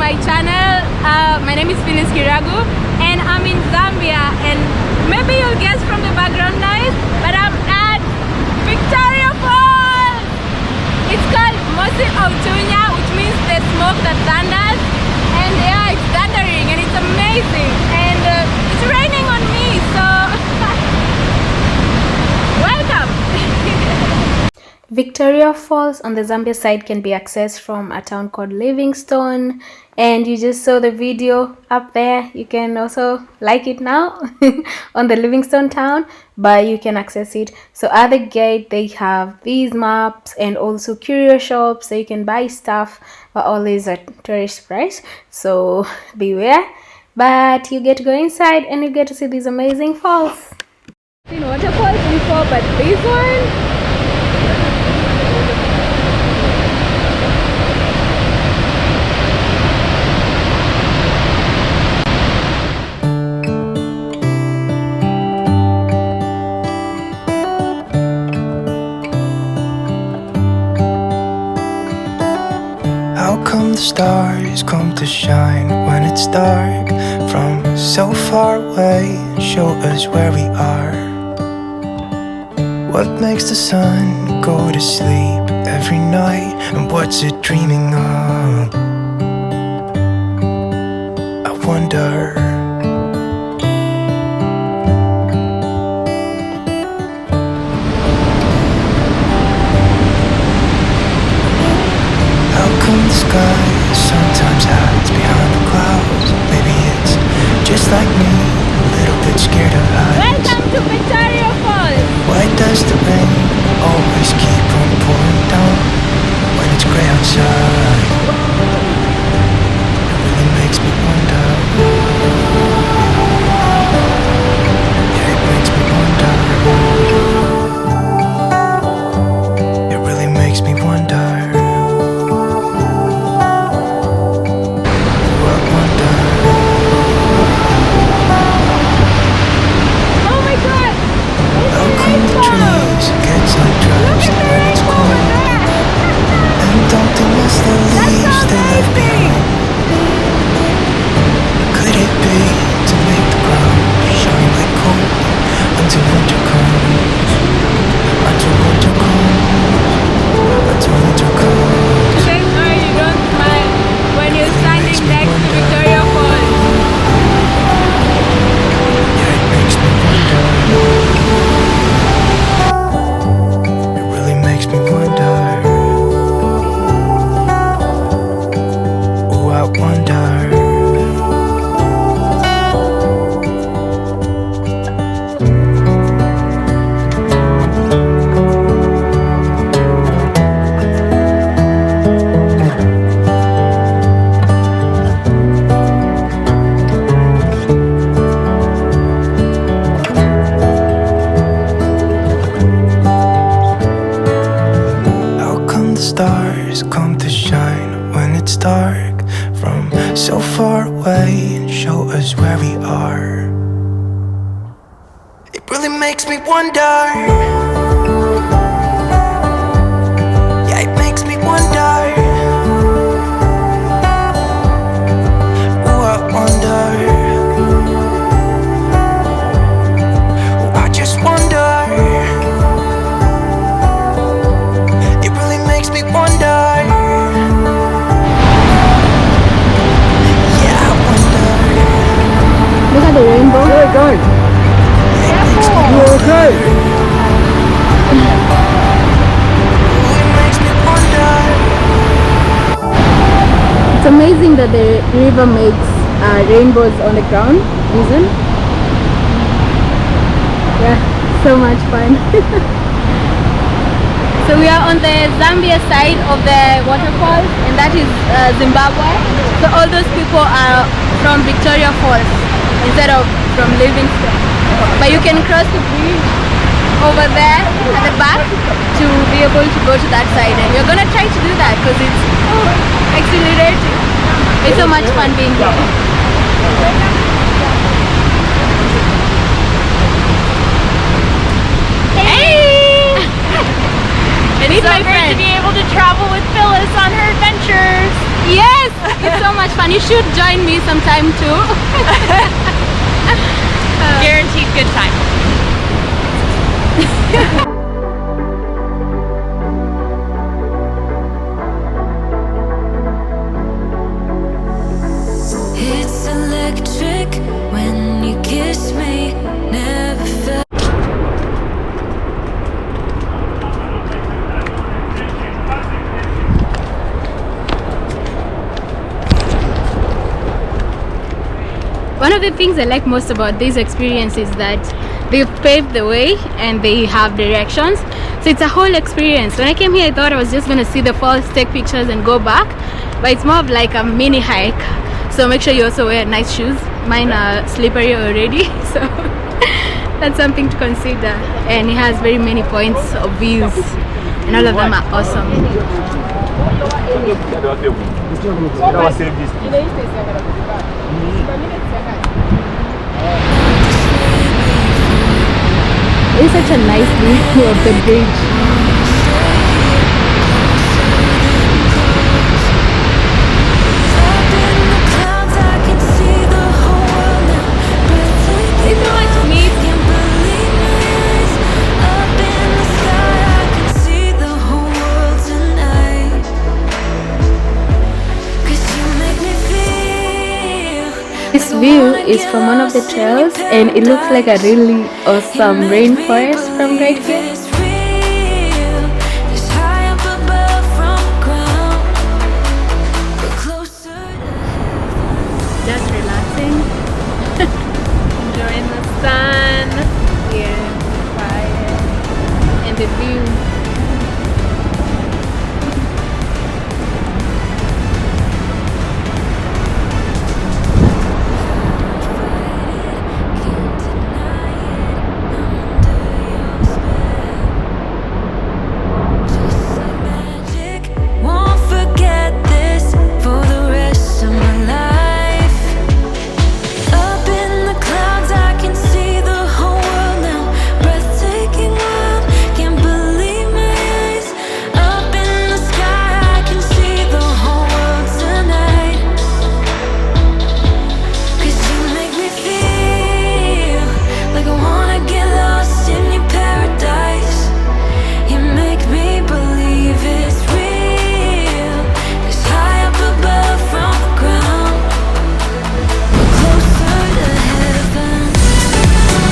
my channel. My name is Phyllis Kiragu and I'm in Zambia, and maybe you'll guess from the background noise, but I'm at Victoria Falls. It's called Mosi-oa-Tunya, which means the smoke that thunders, and yeah, it's thundering and it's amazing, and it's raining on me, so welcome. Victoria Falls on the Zambia side can be accessed from a town called Livingstone, and you just saw the video up there. You can also like it now on the Livingstone town, but you can access it. So at the gate they have these maps and also curio shops, so you can buy stuff, but always at tourist price, so beware. But you get to go inside and you get to see these amazing falls. I've seen waterfalls before, but this one, the stars come to shine when it's dark from so far away and show us where we are. What makes the sun go to sleep every night, and what's it dreaming of? I wonder. How come the sky sometimes hides behind the clouds? Maybe it's just like me, a little bit scared of heights. Welcome to Victoria Falls. Why does the rain always keep on pouring down when it's gray outside? It really makes me wonder. Yeah, it makes me wonder. It really makes me wonder. Stars come to shine when it's dark from so far away and show us where we are. It really makes me wonder. Yeah, it makes me wonder. Oh, I wonder. Oh, I just wonder. Look at the rainbow. Yeah, guys. You okay? It's amazing that the river makes rainbows on the ground. Isn't? Yeah, so much fun. So we are on the Zambia side of the waterfall, and that is Zimbabwe. So all those people are from Victoria Falls instead of from Livingstone. But you can cross the bridge over there at the back to be able to go to that side, and we're gonna try to do that because it's exhilarating. It's so much fun being here. Hey! It's so great to be able to travel with Phyllis on her adventures. Yes, it's so much fun. fun. You should join me sometime too. Guaranteed good time. It's electric when you kiss me. Never felt. One of the things I like most about this experience is that they've paved the way and they have directions. So it's a whole experience. When I came here, I thought I was just going to see the falls, take pictures and go back. But it's more of like a mini hike. So make sure you also wear nice shoes. Mine are slippery already. So that's something to consider. And it has very many points of views. And all of them are awesome. It's such a nice view of the bridge. This view is from one of the trails and it looks like a really awesome rainforest from right here. Just relaxing. Enjoying the sun. Yeah, quiet. And the view.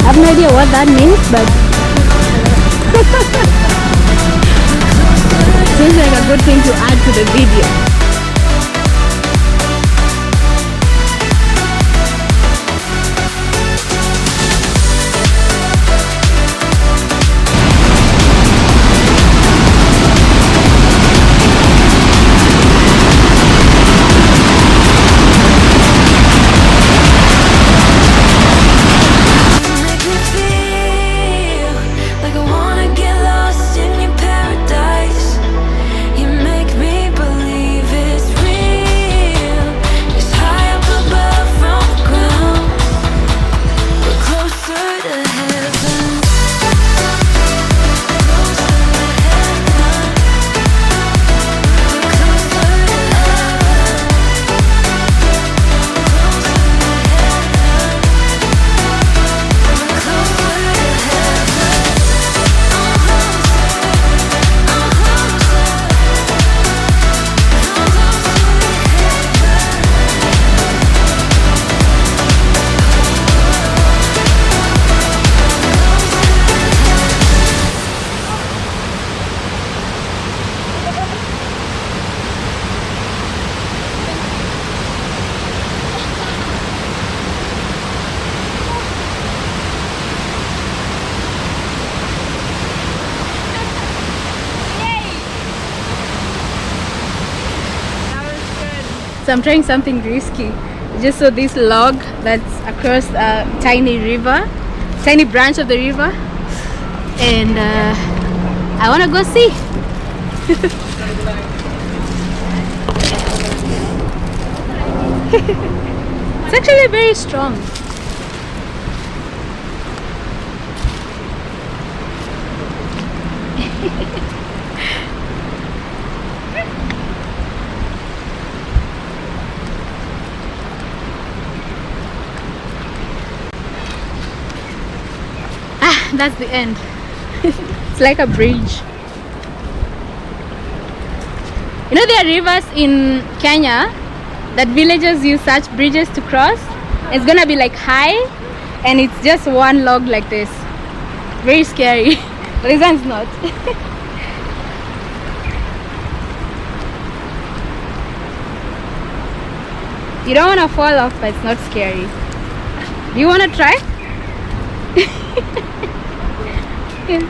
I have no idea what that means, but seems like a good thing to add to the video. So I'm trying something risky. Just saw this log that's across a tiny river, tiny branch of the river, and I want to go see. It's actually very strong. that's the end. It's like a bridge. You know, there are rivers in Kenya that villagers use such bridges to cross. It's gonna be like high, and it's just one log like this. Very scary. But this one's not. You don't want to fall off, but it's not scary. Do you want to try? Yeah.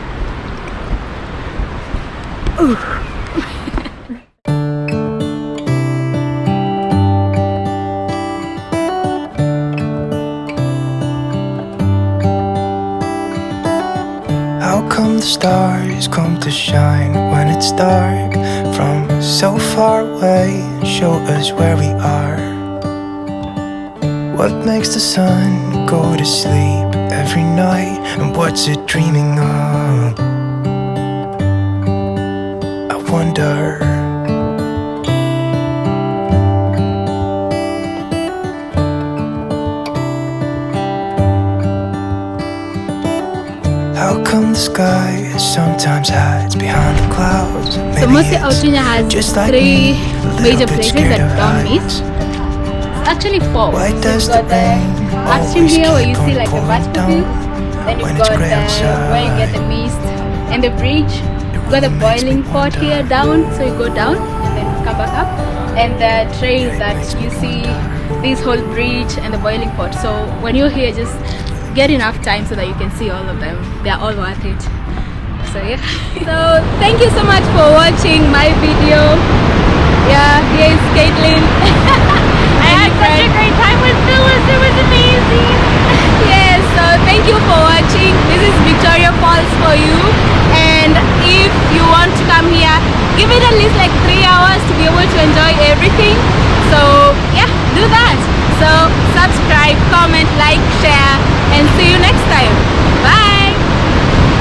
Ooh. How come the stars come to shine when it's dark from so far away and show us where we are? What makes the sun go to sleep every night, and what's it dreaming of? I wonder. How come the sky sometimes hides behind the clouds? So Maybe Mosi-oa-Tunya has just like 3 me, a major little bit places scared that of don't meet. heights. Actually 4. Why So does you've got the rain the upstream always here where you keep see on like the pouring vertical down view. Then you've when it's got grey where you get the outside? mist and the bridge. You've got the really makes me boiling pot wonder. here down, so you go down and then come back up. And the trail that you see, this whole bridge and the boiling pot. So when you're here, just get enough time so that you can see all of them. They're all worth it. So yeah. So thank you so much for watching my video. Yeah, here is Caitlin. I had such a great time with Phyllis. It was amazing. Yes, so thank you for watching. This is Victoria Falls for you. And if you want to come here, give it at least like 3 hours to be able to enjoy everything. So yeah, do that. So subscribe, comment, like, share, and see you next time. Bye.